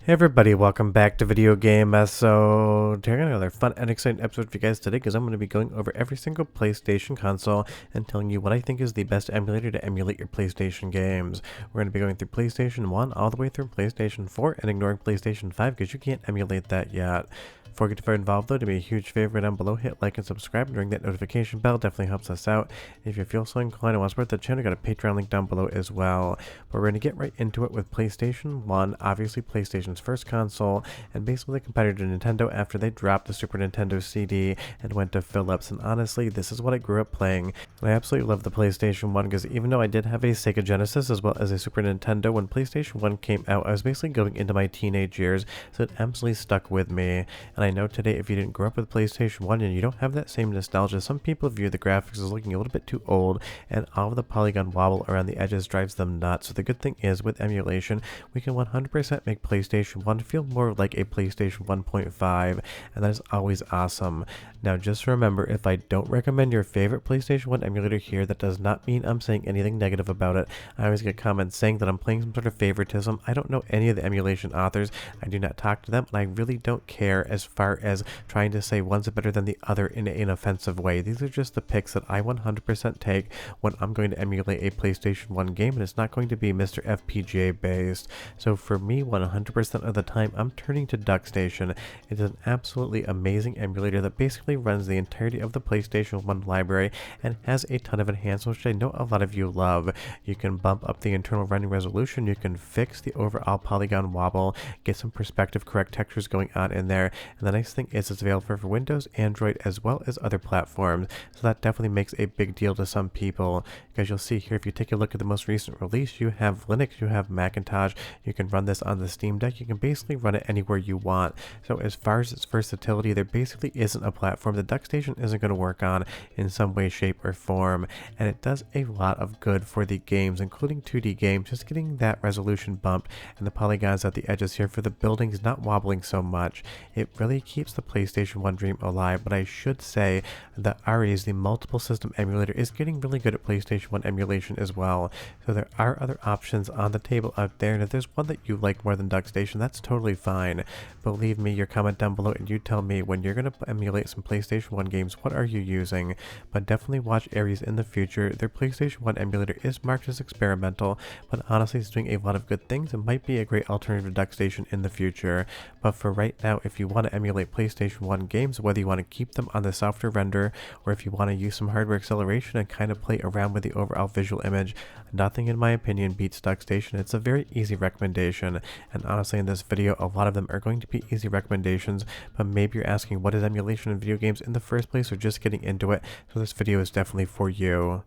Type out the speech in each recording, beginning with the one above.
Hey everybody, welcome back to Video Game. So, I got another fun and exciting episode for you guys today because I'm going to be going over every single PlayStation console and telling you what I think is the best emulator to emulate your PlayStation games. We're going to be going through PlayStation 1 all the way through PlayStation 4 and ignoring PlayStation 5 because you can't emulate that yet. Before we get too involved though, to be a huge favor down below, hit like and subscribe and ring that notification bell, definitely helps us out. If you feel so inclined and want to support the channel, got a Patreon link down below as well. But we're going to get right into it with PlayStation 1, obviously PlayStation's first console, and basically the competitor to Nintendo after they dropped the Super Nintendo CD and went to Philips. And honestly, this is what I grew up playing. And I absolutely love the PlayStation 1 because even though I did have a Sega Genesis as well as a Super Nintendo, when PlayStation 1 came out, I was basically going into my teenage years, so it absolutely stuck with me. And I know today if you didn't grow up with PlayStation 1 and you don't have that same nostalgia, some people view the graphics as looking a little bit too old, and all of the polygon wobble around the edges drives them nuts. So the good thing is with emulation, we can 100% make PlayStation 1 feel more like a PlayStation 1.5, and that is always awesome. Now just remember, if I don't recommend your favorite PlayStation 1 emulator here, that does not mean I'm saying anything negative about it. I always get comments saying that I'm playing some sort of favoritism. I don't know any of the emulation authors. I do not talk to them, and I really don't care as far as trying to say one's better than the other in an offensive way. These are just the picks that I 100% take when I'm going to emulate a PlayStation 1 game, and it's not going to be Mr. FPGA based. So for me, 100% of the time, I'm turning to Duckstation. It is an absolutely amazing emulator that basically runs the entirety of the PlayStation 1 library and has a ton of enhancements, which I know a lot of you love. You can bump up the internal running resolution, you can fix the overall polygon wobble, get some perspective correct textures going on in there, and the nice thing is it's available for Windows, Android, as well as other platforms, so that definitely makes a big deal to some people, because you'll see here, if you take a look at the most recent release, you have Linux, you have Macintosh, you can run this on the Steam Deck, you can basically run it anywhere you want. So as far as its versatility, there basically isn't a platform the Duckstation isn't going to work on in some way, shape, or form, and it does a lot of good for the games, including 2D games, just getting that resolution bumped and the polygons at the edges here for the buildings not wobbling so much. It really keeps the PlayStation 1 dream alive, but I should say that ARI's, the multiple system emulator, is getting really good at PlayStation 1 emulation as well. So there are other options on the table out there, and if there's one that you like more than Duckstation, that's totally fine. But leave me your comment down below and you tell me, when you're going to emulate some PlayStation 1 games, what are you using? But definitely watch ARI's in the future. Their PlayStation 1 emulator is marked as experimental, but honestly it's doing a lot of good things and might be a great alternative to Duckstation in the future. But for right now, if you want to emulate PlayStation 1 games, whether you want to keep them on the software render or if you want to use some hardware acceleration and kind of play around with the overall visual image, nothing in my opinion beats Duckstation. It's a very easy recommendation, and honestly in this video a lot of them are going to be easy recommendations, but maybe you're asking what is emulation in video games in the first place or just getting into it, so this video is definitely for you.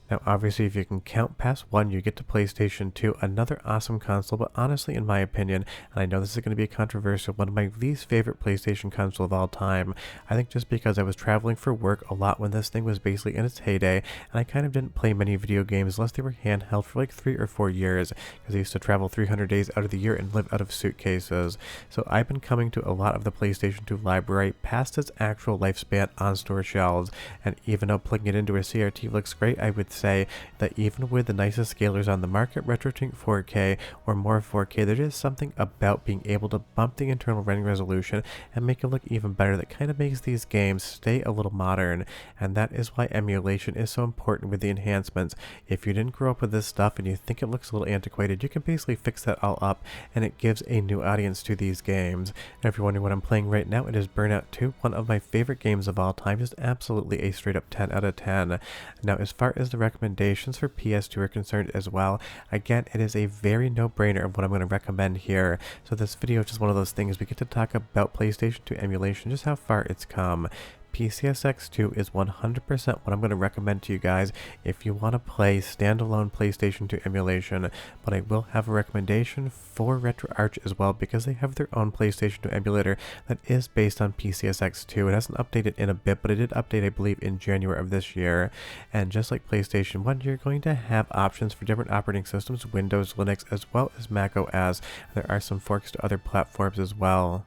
Now obviously if you can count past 1, you get to PlayStation 2, another awesome console, but honestly in my opinion, and I know this is going to be controversial, one of my least favorite PlayStation console of all time. I think just because I was traveling for work a lot when this thing was basically in its heyday, and I kind of didn't play many video games unless they were handheld for like 3 or 4 years, because I used to travel 300 days out of the year and live out of suitcases. So I've been coming to a lot of the PlayStation 2 library past its actual lifespan on store shelves, and even though plugging it into a CRT looks great, I would say that even with the nicest scalers on the market, retroing 4K or more 4K, there is something about being able to bump the internal running resolution and make it look even better that kind of makes these games stay a little modern, and that is why emulation is so important with the enhancements. If you didn't grow up with this stuff and you think it looks a little antiquated, you can basically fix that all up and it gives a new audience to these games. Now if you're wondering what I'm playing right now, it is Burnout 2, one of my favorite games of all time, just absolutely a straight up 10 out of 10. Now as far as the recommendations for PS2 are concerned as well, again it is a very no-brainer of what I'm going to recommend here. So this video is just one of those things we get to talk about PlayStation 2 emulation, just how far it's come. PCSX2 is 100% what I'm going to recommend to you guys if you want to play standalone PlayStation 2 emulation, but I will have a recommendation for RetroArch as well because they have their own PlayStation 2 emulator that is based on PCSX2. It hasn't updated in a bit, but it did update I believe in January of this year, and just like PlayStation 1, you're going to have options for different operating systems, Windows, Linux, as well as Mac OS. There are some forks to other platforms as well.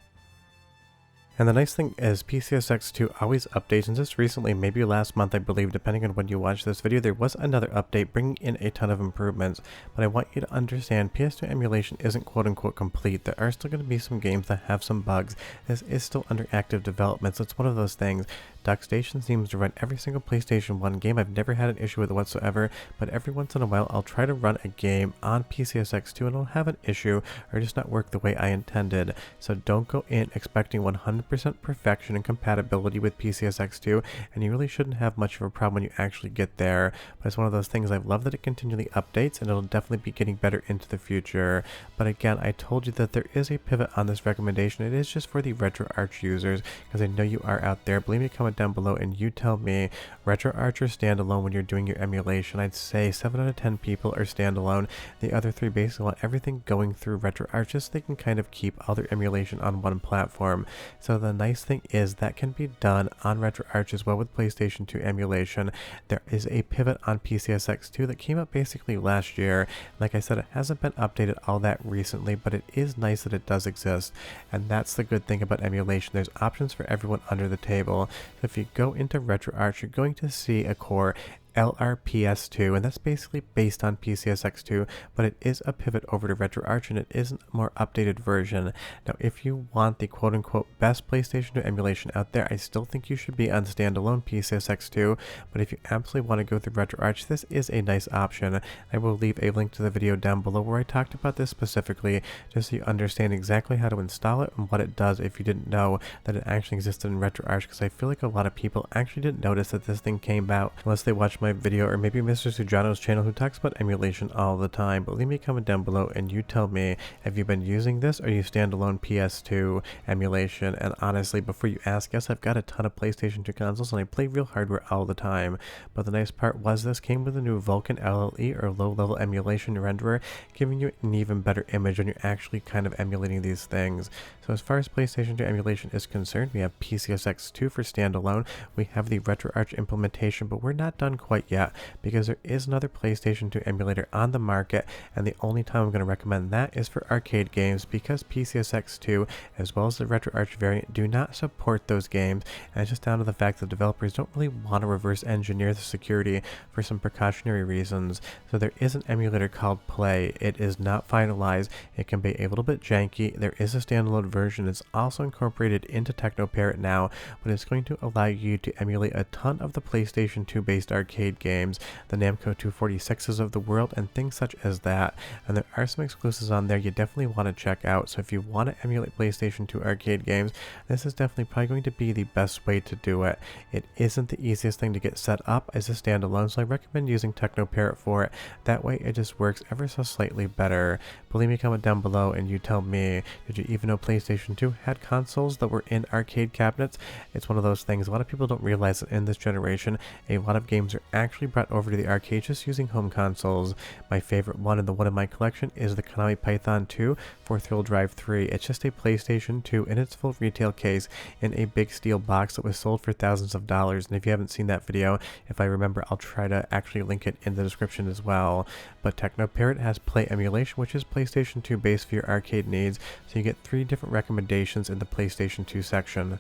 And the nice thing is PCSX2 always updates, and just recently, maybe last month I believe, depending on when you watch this video, there was another update bringing in a ton of improvements. But I want you to understand PS2 emulation isn't quote-unquote complete. There are still going to be some games that have some bugs. This is still under active development, so it's one of those things. Duckstation seems to run every single PlayStation 1 game. I've never had an issue with it whatsoever, but every once in a while I'll try to run a game on PCSX2 and it'll have an issue or just not work the way I intended. So don't go in expecting 100% perfection and compatibility with PCSX2, and you really shouldn't have much of a problem when you actually get there. But it's one of those things. I love that it continually updates, and it'll definitely be getting better into the future. But again, I told you that there is a pivot on this recommendation. It is just for the RetroArch users, because I know you are out there. Believe me, comment down below and you tell me, RetroArch or standalone when you're doing your emulation. I'd say 7 out of 10 people are standalone. The other 3 basically want everything going through RetroArch just so they can kind of keep all their emulation on one platform. So the nice thing is that can be done on RetroArch as well with PlayStation 2 emulation. There is a pivot on PCSX2 that came out basically last year. Like I said, it hasn't been updated all that recently, but it is nice that it does exist. And that's the good thing about emulation. There's options for everyone under the table. So if you go into RetroArch, you're going to see a core LRPS2, and that's basically based on PCSX2, but it is a pivot over to RetroArch, and it isn't a more updated version. Now, if you want the quote-unquote best PlayStation 2 emulation out there, I still think you should be on standalone PCSX2, but if you absolutely want to go through RetroArch, this is a nice option. I will leave a link to the video down below where I talked about this specifically, just so you understand exactly how to install it and what it does if you didn't know that it actually existed in RetroArch, because I feel like a lot of people actually didn't notice that this thing came out unless they watched my video, or maybe Mr. Sujano's channel, who talks about emulation all the time. But leave me a comment down below and you tell me, have you been using this, or you standalone PS2 emulation? And honestly, before you ask, yes, I've got a ton of PlayStation 2 consoles and I play real hardware all the time. But the nice part was this came with a new Vulkan LLE, or low level emulation renderer, giving you an even better image when you're actually kind of emulating these things. So as far as PlayStation 2 emulation is concerned, we have PCSX2 for standalone, we have the RetroArch implementation, but we're not done quite yet, because there is another PlayStation 2 emulator on the market, and the only time I'm going to recommend that is for arcade games, because PCSX2 as well as the RetroArch variant do not support those games, and it's just down to the fact that developers don't really want to reverse engineer the security for some precautionary reasons. So there is an emulator called Play. It is not finalized. It can be a little bit janky. There is a standalone version. It's also incorporated into TechnoParrot now, but it's going to allow you to emulate a ton of the PlayStation 2 based arcade games, the Namco 246s of the world, and things such as that. And there are some exclusives on there you definitely want to check out. So if you want to emulate PlayStation 2 arcade games, this is definitely probably going to be the best way to do it. It isn't the easiest thing to get set up as a standalone, so I recommend using TechnoParrot for it. That way it just works ever so slightly better. But leave me a comment down below and you tell me, did you even know PlayStation 2 had consoles that were in arcade cabinets? It's one of those things a lot of people don't realize that in this generation a lot of games are actually brought over to the arcade just using home consoles. My favorite one, and the one in my collection, is the Konami Python 2 for Thrill Drive 3. It's just a PlayStation 2 in its full retail case in a big steel box that was sold for thousands of dollars. And if you haven't seen that video, if I remember, I'll try to actually link it in the description as well. But TechnoParrot has Play Emulation, which is PlayStation 2 based for your arcade needs, so you get 3 different recommendations in the PlayStation 2 section.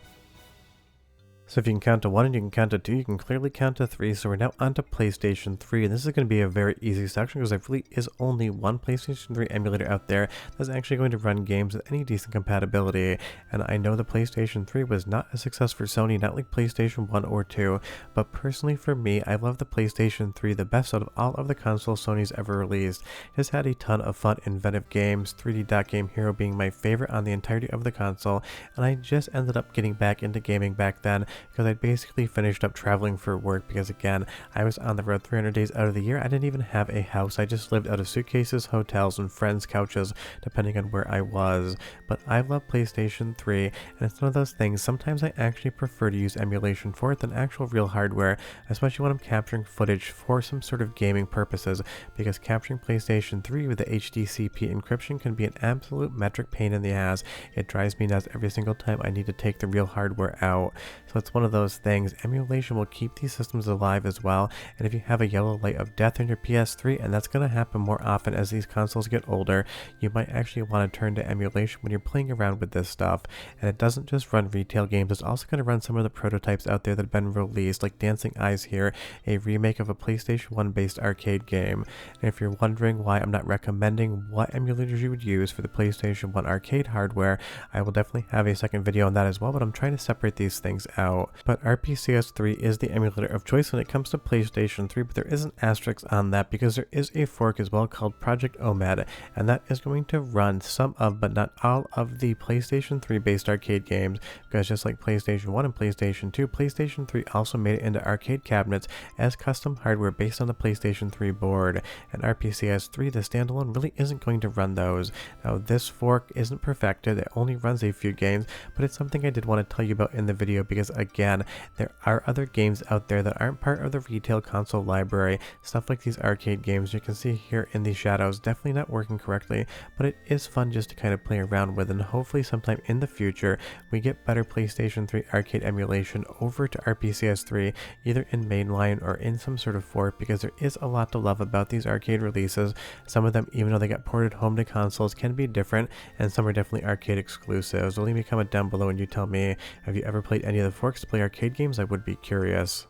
So if you can count to 1 and you can count to 2, you can clearly count to 3. So we're now on to PlayStation 3, and this is going to be a very easy section because there really is only one PlayStation 3 emulator out there that's actually going to run games with any decent compatibility. And I know the PlayStation 3 was not a success for Sony, not like PlayStation 1 or 2, but personally for me, I love the PlayStation 3 the best out of all of the consoles Sony's ever released. It has had a ton of fun, inventive games, 3D Dot Game Hero being my favorite on the entirety of the console, and I just ended up getting back into gaming back then because I'd basically finished up traveling for work, because again, I was on the road 300 days out of the year. I didn't even have a house. I just lived out of suitcases, hotels, and friends' couches, depending on where I was. But I love PlayStation 3, and it's one of those things, sometimes I actually prefer to use emulation for it than actual real hardware, especially when I'm capturing footage for some sort of gaming purposes, because capturing PlayStation 3 with the HDCP encryption can be an absolute metric pain in the ass. It drives me nuts every single time I need to take the real hardware out. So it's one of those things. Emulation will keep these systems alive as well, and if you have a yellow light of death on your PS3, and that's going to happen more often as these consoles get older, you might actually want to turn to emulation when you're playing around with this stuff. And it doesn't just run retail games, it's also going to run some of the prototypes out there that have been released, like Dancing Eyes here, a remake of a PlayStation 1 based arcade game. And if you're wondering why I'm not recommending what emulators you would use for the PlayStation 1 arcade hardware, I will definitely have a second video on that as well, but I'm trying to separate these things out. But RPCS3 is the emulator of choice when it comes to PlayStation 3, but there is an asterisk on that because there is a fork as well called Project Omed, and that is going to run some of, but not all of, the PlayStation 3 based arcade games, because just like PlayStation 1 and PlayStation 2, PlayStation 3 also made it into arcade cabinets as custom hardware based on the PlayStation 3 board, and RPCS3, the standalone, really isn't going to run those. Now this fork isn't perfected, it only runs a few games, but it's something I did want to tell you about in the video because again, there are other games out there that aren't part of the retail console library, stuff like these arcade games you can see here in the shadows, definitely not working correctly, but it is fun just to kind of play around with, and hopefully sometime in the future we get better PlayStation 3 arcade emulation over to RPCS3, either in mainline or in some sort of fork, because there is a lot to love about these arcade releases. Some of them, even though they got ported home to consoles, can be different, and some are definitely arcade exclusives. So leave me a comment down below and you tell me, have you ever played any of the forks to play arcade games? I would be curious.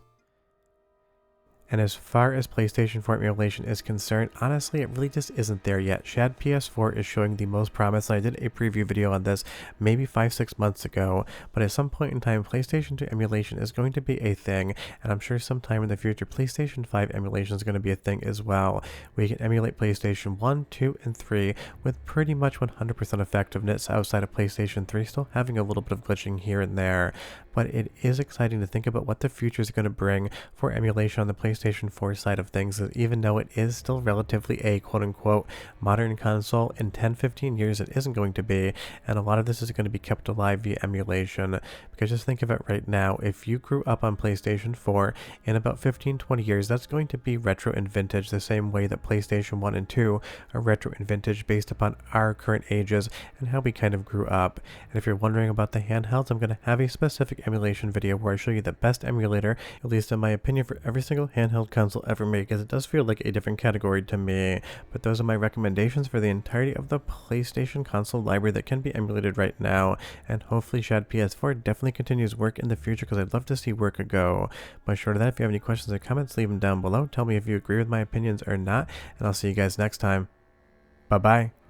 And as far as PlayStation 4 emulation is concerned, honestly, it really just isn't there yet. Shad PS4 is showing the most promise, and I did a preview video on this maybe 5-6 months ago, but at some point in time, PlayStation 2 emulation is going to be a thing, and I'm sure sometime in the future, PlayStation 5 emulation is going to be a thing as well. We can emulate PlayStation 1, 2, and 3 with pretty much 100% effectiveness outside of PlayStation 3, still having a little bit of glitching here and there. But it is exciting to think about what the future is going to bring for emulation on the PlayStation 4 side of things, even though it is still relatively a quote-unquote modern console. In 10-15 years it isn't going to be, and a lot of this is going to be kept alive via emulation, because just think of it right now, if you grew up on PlayStation 4, in about 15-20 years that's going to be retro and vintage, the same way that PlayStation 1 and 2 are retro and vintage based upon our current ages and how we kind of grew up. And if you're wondering about the handhelds, I'm going to have a specific emulation video where I show you the best emulator, at least in my opinion, for every single handheld console ever made, because it does feel like a different category to me. But those are my recommendations for the entirety of the PlayStation console library that can be emulated right now, and hopefully Shad PS4 definitely continues work in the future, because I'd love to see work go. But short of that, if you have any questions or comments, leave them down below. Tell me if you agree with my opinions or not, and I'll see you guys next time. Bye bye.